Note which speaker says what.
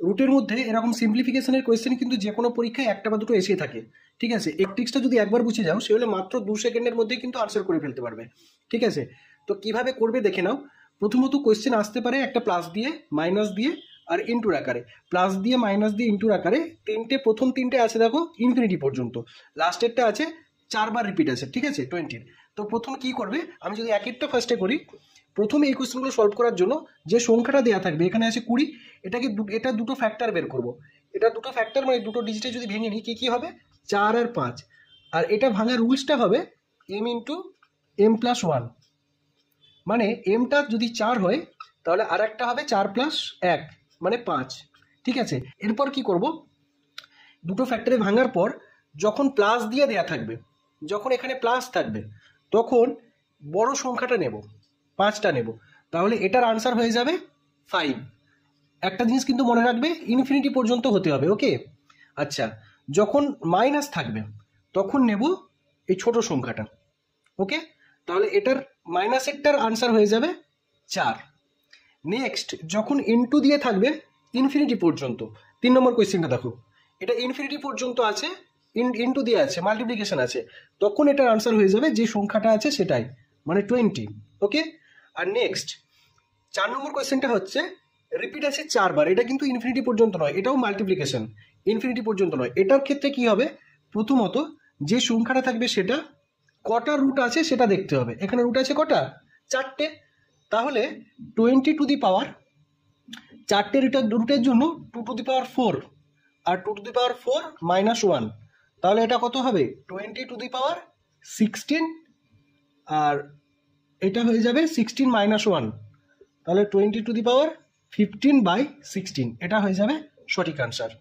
Speaker 1: রুটের মধ্যে এরকম সিম্পলিফিকেশনের কোয়েশ্চেন কিন্তু যে কোনো পরীক্ষায় একটা বা দুটো এসেই থাকে, ঠিক আছে। এই ট্রিক্সটা যদি একবার বুঝে যাও, সে হলে মাত্র 2 সেকেন্ডের মধ্যেই কিন্তু আনসার করে ফেলতে পারবে, ঠিক আছে। তো কিভাবে করবে দেখে নাও। প্রথমত কোয়েশ্চেন আসতে পারে একটা প্লাস দিয়ে, মাইনাস দিয়ে আর ইন্টুর আকারে। প্লাস দিয়ে, মাইনাস দিয়ে, ইন্টুর আকারে প্রথম তিনটে আছে দেখো ইনফিনিটি পর্যন্ত, লাস্টেরটা আছে 4 বার রিপিট আছে, ঠিক আছে 20। তো প্রথম কি করবে, আমি যদি এক একটা ফার্স্টে করি, প্রথমে এই কোয়েশ্চেনগুলো সলভ করার জন্য যে সংখ্যাটা দেওয়া থাকবে, এখানে আছে 20, এটা দুটো ফ্যাক্টর বের করব। এটা দুটো ফ্যাক্টর মানে দুটো ডিজিটে যদি ভেঙে নিই কি হবে, 4 আর 5। আর এটা ভাঙার রুলসটা হবে m ইন্টু m প্লাস 1, মানে এমটা যদি 4 হয় তাহলে আর একটা হবে 4 প্লাস 1 মানে 5, ঠিক আছে। এরপর কি করব, দুটো ফ্যাক্টরে ভাঙার পর যখন প্লাস দিয়ে দেয়া থাকবে, যখন এখানে প্লাস থাকবে, তখন বড় সংখ্যাটা নেব, 5টা নেব, তাহলে এটার আনসার হয়ে যাবে 5। একটা জিনিস কিন্তু মনে রাখবে, ইনফিনিটি পর্যন্ত হতে হবে, ওকে। আচ্ছা, যখন মাইনাস থাকবে তখন নেব এই ছোট সংখ্যাটা, ওকে। তাহলে এটার মাইনাসেরটার আনসার হয়ে যাবে 4। নেক্সট, যখন ইনটু দিয়ে থাকবে ইনফিনিটি পর্যন্ত, 3 নম্বর কোয়েশ্চেনটা দেখো, এটা ইনফিনিটি পর্যন্ত আছে, ইনটু দিয়ে আছে, মাল্টিপ্লিকেশন আছে, তখন এটার আনসার হয়ে যাবে যে সংখ্যাটা আছে সেটাই, মানে 20, ওকে। আর নেক্সট 4 নম্বর কোয়েশ্চেনটা হচ্ছে রিপিট আছে 4 বার, এটা কিন্তু ইনফিনিটি পর্যন্ত নয়, এটাও মাল্টিপ্লিকেশন, ইনফিনিটি পর্যন্ত নয়। এটার ক্ষেত্রে কি হবে, প্রথমত যে সংখ্যাটা থাকবে সেটা কটা রুট আছে সেটা দেখতে হবে। এখানে রুট আছে কটা, 4টে, তাহলে 20 টু দি পাওয়ার 4টে রুটের জন্য 2 টু দি পাওয়ার 4 আর 2 টু দি পাওয়ার 4 মাইনাস 1, তাহলে এটা কত হবে 20 টু দি পাওয়ার 16, আর এটা হয়ে যাবে 16 মাইনাস 1, তাহলে 20 টু দি পাওয়ার 15/16, এটা হয়ে যাবে সঠিক আনসার।